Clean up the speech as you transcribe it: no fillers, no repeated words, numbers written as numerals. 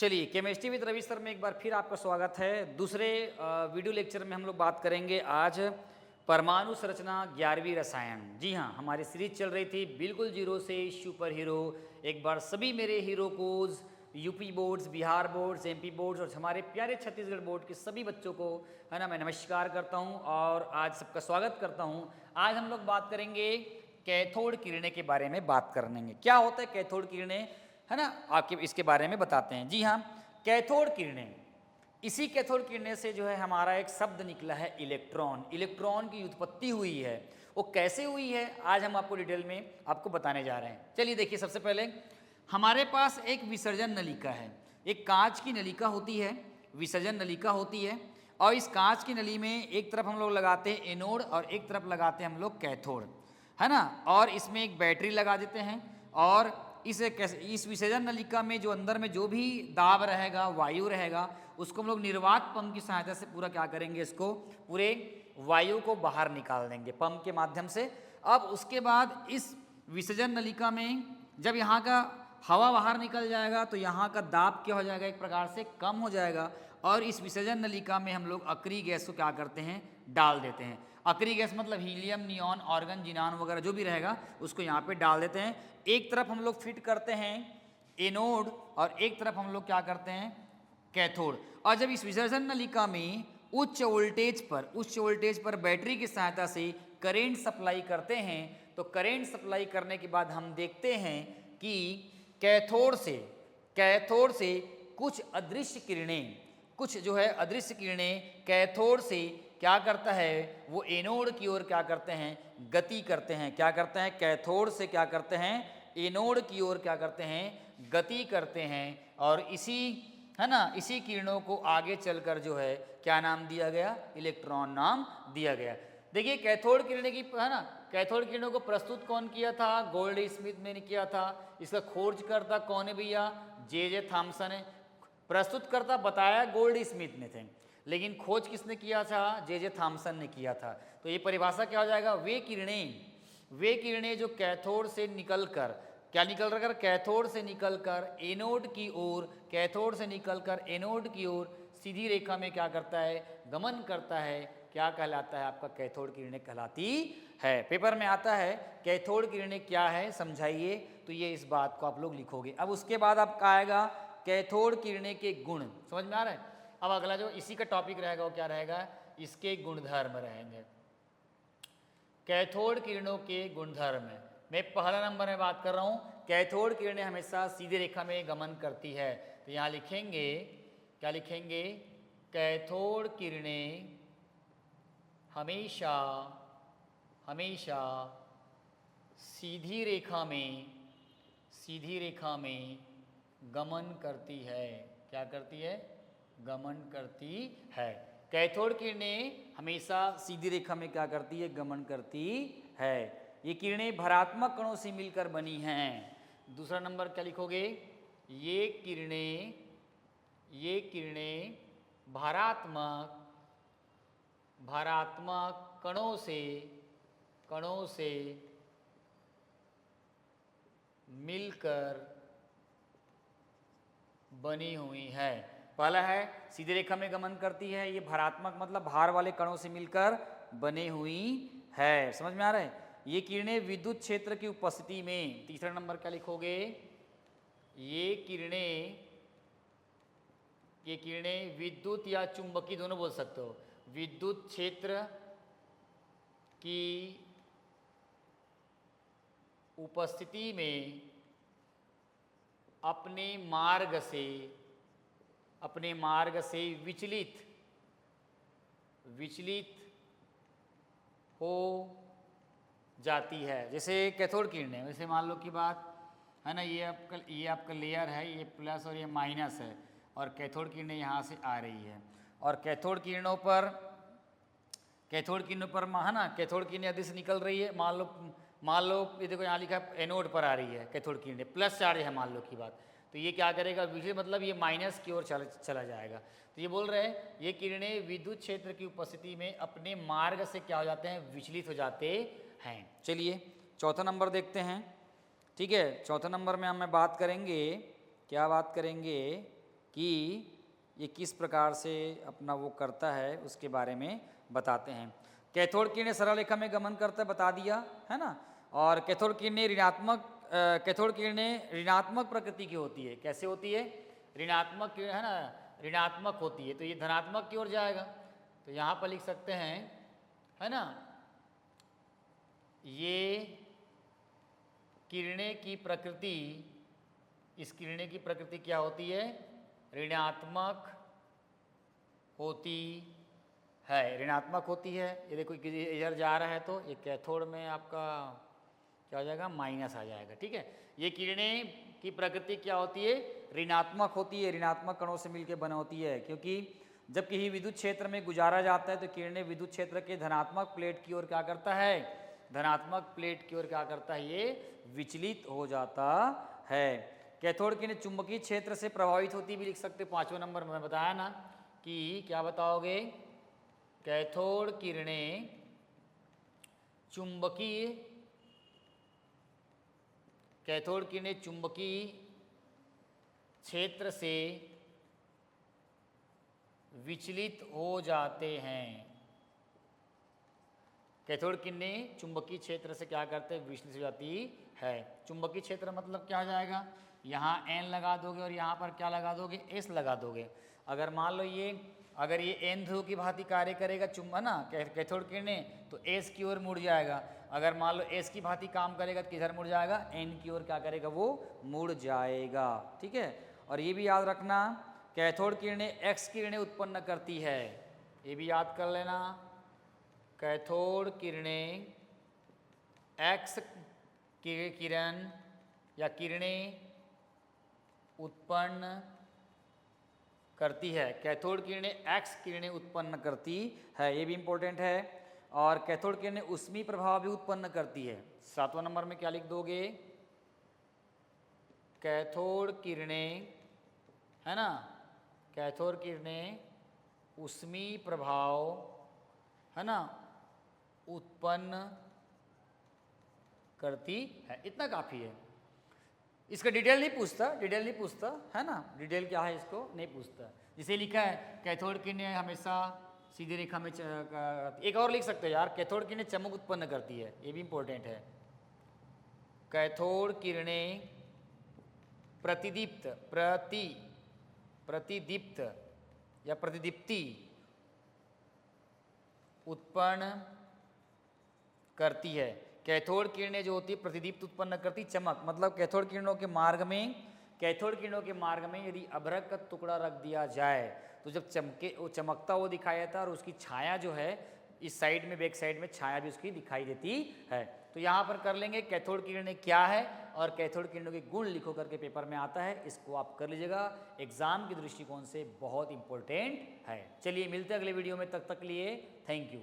चलिए, chemistry with Ravi sir में एक बार फिर आपका स्वागत है। दूसरे वीडियो लेक्चर में हम लोग बात करेंगे आज परमाणु संरचना 11वीं रसायन। जी हाँ, हमारी सीरीज चल रही थी बिल्कुल जीरो से सुपर हीरो। एक बार सभी मेरे हीरो कोज UP boards, Bihar boards, MP boards और हमारे प्यारे छत्तीसगढ़ बोर्ड के सभी बच्चों को है ना मैं नमस्कार करता हूँ और आज सबका स्वागत करता हूँ। आज हम लोग बात करेंगे कैथोड किरणें के बारे में बात करेंगे। क्या होता है कैथोड किरणें, है ना, आपके इसके बारे में बताते हैं। जी हाँ, कैथोड किरणें, इसी कैथोड किरणें से जो है हमारा एक शब्द निकला है इलेक्ट्रॉन। इलेक्ट्रॉन की उत्पत्ति हुई है, वो कैसे हुई है आज हम आपको डिटेल में आपको बताने जा रहे हैं। चलिए देखिए, सबसे पहले हमारे पास एक विसर्जन नलिका है। एक कांच की नलिका होती है, विसर्जन नलिका होती है, और इस कांच की नली में एक तरफ हम लोग लगाते हैं एनोड और एक तरफ लगाते हैं हम लोग कैथोड, है ना, और इसमें एक बैटरी लगा देते हैं। और इस विसर्जन नलिका में जो अंदर में जो भी दाब रहेगा, वायु रहेगा, उसको हम लोग निर्वात पंप की सहायता से पूरा क्या करेंगे, इसको पूरे वायु को बाहर निकाल देंगे पंप के माध्यम से। अब उसके बाद इस विसर्जन नलिका में जब यहाँ का हवा बाहर निकल जाएगा तो यहाँ का दाब क्या हो जाएगा, एक प्रकार से कम हो जाएगा। और इस विसर्जन नलिका में हम लोग अक्रिय गैस को क्या करते हैं, डाल देते हैं। अक्रिय गैस मतलब हीलियम, नियॉन, ऑर्गन, जिनान वगैरह जो भी रहेगा उसको यहाँ पे डाल देते हैं। एक तरफ हम लोग फिट करते हैं एनोड और एक तरफ हम लोग क्या करते हैं, कैथोड। और जब इस विसर्जन नलिका में उच्च वोल्टेज पर बैटरी की सहायता से करेंट सप्लाई करते हैं, तो करेंट सप्लाई करने के बाद हम देखते हैं कि कैथोड से कुछ अदृश्य किरणें, कुछ जो है अदृश्य किरणें कैथोड से क्या करता है, वो एनोड की ओर क्या करते हैं, गति करते हैं। क्या करते हैं, कैथोड से क्या करते हैं, एनोड की ओर क्या करते हैं, गति करते हैं। और इसी, है ना, इसी किरणों को आगे चलकर जो है क्या नाम दिया गया, इलेक्ट्रॉन नाम दिया गया। देखिए कैथोड किरणें की, है ना, कैथोड किरणों को प्रस्तुत कौन किया था, गोल्ड स्मिथ ने किया था। इसका खोजकर्ता कौन है भैया, जे थॉमसन है। प्रस्तुतकर्ता बताया गोल्ड स्मिथ ने थे, लेकिन खोज किसने किया था, जे थॉमसन ने किया था। तो ये परिभाषा क्या हो जाएगा, वे किरणें जो कैथोड से निकलकर क्या निकल कर, कैथोड से निकलकर एनोड की ओर, कैथोड से निकलकर एनोड की ओर सीधी रेखा में क्या करता है, गमन करता है, क्या कहलाता है, आपका कैथोड किरणें कहलाती है। पेपर में आता है कैथोड किरणें क्या है समझाइए, तो ये इस बात को आप लोग लिखोगे। अब उसके बाद आपका आएगा कैथोड किरणें के गुण, समझ में आ रहा है। अब अगला जो इसी का टॉपिक रहेगा वो क्या रहेगा, इसके गुणधर्म रहेंगे, कैथोड किरणों के गुणधर्म। मैं पहला नंबर में बात कर रहा हूं, कैथोड किरणें हमेशा सीधी रेखा में गमन करती है। तो यहां लिखेंगे, क्या लिखेंगे, कैथोड किरणें हमेशा सीधी रेखा में गमन करती है। क्या करती है, गमन करती है। कैथोड किरणें हमेशा सीधी रेखा में क्या करती है, गमन करती है। ये किरणें भरात्मक कणों से मिलकर बनी हैं। दूसरा नंबर क्या लिखोगे, ये किरणें भरात्मक कणों से मिलकर बनी हुई है। पहला है सीधी रेखा में गमन करती है, ये भरात्मक मतलब भार वाले कणों से मिलकर बनी हुई है। समझ में आ रहा है। ये किरणें विद्युत क्षेत्र की उपस्थिति में, तीसरा नंबर क्या लिखोगे, ये किरणें विद्युत या चुंबकीय दोनों बोल सकते हो, विद्युत क्षेत्र की उपस्थिति में अपने मार्ग से विचलित हो जाती है। जैसे कैथोड किरणें, वैसे मान लो की बात है ना, ये आपका लेयर है, ये प्लस और ये माइनस है, और कैथोड किरणें यहाँ से आ रही है। और कैथोड किरणों पर है ना, कैथोड किरणें यदि से निकल रही है, मान लो ये देखो यहाँ लिखा है एनोड पर आ रही है कैथोड किरणें, प्लस चार्ज है मान लो की बात, तो ये क्या करेगा, विचलित मतलब ये माइनस की ओर चला जाएगा। तो ये बोल रहे हैं ये किरणें विद्युत क्षेत्र की उपस्थिति में अपने मार्ग से क्या हो जाते हैं, विचलित हो जाते हैं। चलिए चौथा नंबर देखते हैं। ठीक है, चौथा नंबर में हम बात करेंगे, क्या बात करेंगे, कि ये किस प्रकार से अपना वो करता है उसके बारे में बताते हैं। कैथोड किरणें सरल रेखा में गमन करता है, बता दिया है ना। और कैथोड किरणें कैथोड किरणें ऋणात्मक प्रकृति की होती है। कैसे होती है? ऋणात्मक है ना, ऋणात्मक होती है, तो ये धनात्मक की ओर जाएगा। तो यहाँ पर लिख सकते हैं है ना, ये किरणें की प्रकृति, इस किरणें की प्रकृति क्या होती है? ऋणात्मक होती है, ऋणात्मक होती है। ये देखो इधर जा रहा है तो ये कैथोड में आपका क्या हो जाएगा? माइनस आ जाएगा। ठीक है, ये किरणें की प्रकृति क्या होती है? ऋणात्मक होती है, ऋणात्मक कणों से मिलकर बना होती है। क्योंकि जब कहीं विद्युत क्षेत्र में गुजारा जाता है तो किरणें विद्युत क्षेत्र के धनात्मक प्लेट की ओर क्या करता है? धनात्मक प्लेट की ओर क्या करता है? ये विचलित हो जाता है। कैथोड किरणें चुंबकीय क्षेत्र से प्रभावित होती भी लिख सकते। 5वां नंबर में बताया ना कि क्या बताओगे? कैथोड किरणें चुंबकीय, कैथोड किरणें चुंबकीय क्षेत्र से विचलित हो जाते हैं। कैथोड किरणें चुंबकीय क्षेत्र से क्या करते हैं? विचलित हो जाती है। चुंबकीय क्षेत्र मतलब क्या हो जाएगा? यहाँ N लगा दोगे और यहाँ पर क्या लगा दोगे? S लगा दोगे। अगर मान लो अगर ये N ध्रुव की भांति कार्य करेगा चुंबक ना कैथोड किरणें, तो S की ओर मुड़ जाएगा। अगर मान लो S की भांति काम करेगा तो किधर मुड़ जाएगा? N की ओर क्या करेगा? वो मुड़ जाएगा। ठीक है, और ये भी याद रखना, कैथोड किरणें X किरणें उत्पन्न करती है। ये भी याद कर लेना, कैथोड किरणें X किरण या किरणें उत्पन्न करती है। कैथोड किरणें X किरणें उत्पन्न करती है, ये भी इंपॉर्टेंट है। और कैथोड किरणें ऊष्मीय प्रभाव भी उत्पन्न करती है। 7वां नंबर में क्या लिख दोगे? कैथोड किरणें है ना, कैथोड किरणें ऊष्मीय प्रभाव है ना उत्पन्न करती है। इतना काफ़ी है। इसका डिटेल नहीं पूछता है ना, डिटेल क्या है इसको नहीं पूछता। जिसे लिखा है कैथोड किरणें हमेशा सीधी रेखा में एक और लिख सकते हो यार, कैथोड किरणें चमक उत्पन्न करती है, ये भी इंपॉर्टेंट है। कैथोड किरणें प्रतिदीप्त या प्रतिदीप्ति उत्पन्न करती है। कैथोड किरणें जो होती है प्रतिदीप्त उत्पन्न करती, चमक मतलब कैथोड किरणों के मार्ग में यदि अभ्रक का टुकड़ा रख दिया जाए तो जब वो चमकता हुआ दिखाई देता है और उसकी छाया जो है इस साइड में, बैक साइड में छाया भी उसकी दिखाई देती है। तो यहाँ पर कर लेंगे कैथोड किरणें क्या है और कैथोड किरणों के गुण लिखो करके पेपर में आता है, इसको आप कर लीजिएगा, एग्जाम के दृष्टिकोण से बहुत इंपॉर्टेंट है। चलिए मिलते हैं अगले वीडियो में, तब तक लिए थैंक यू।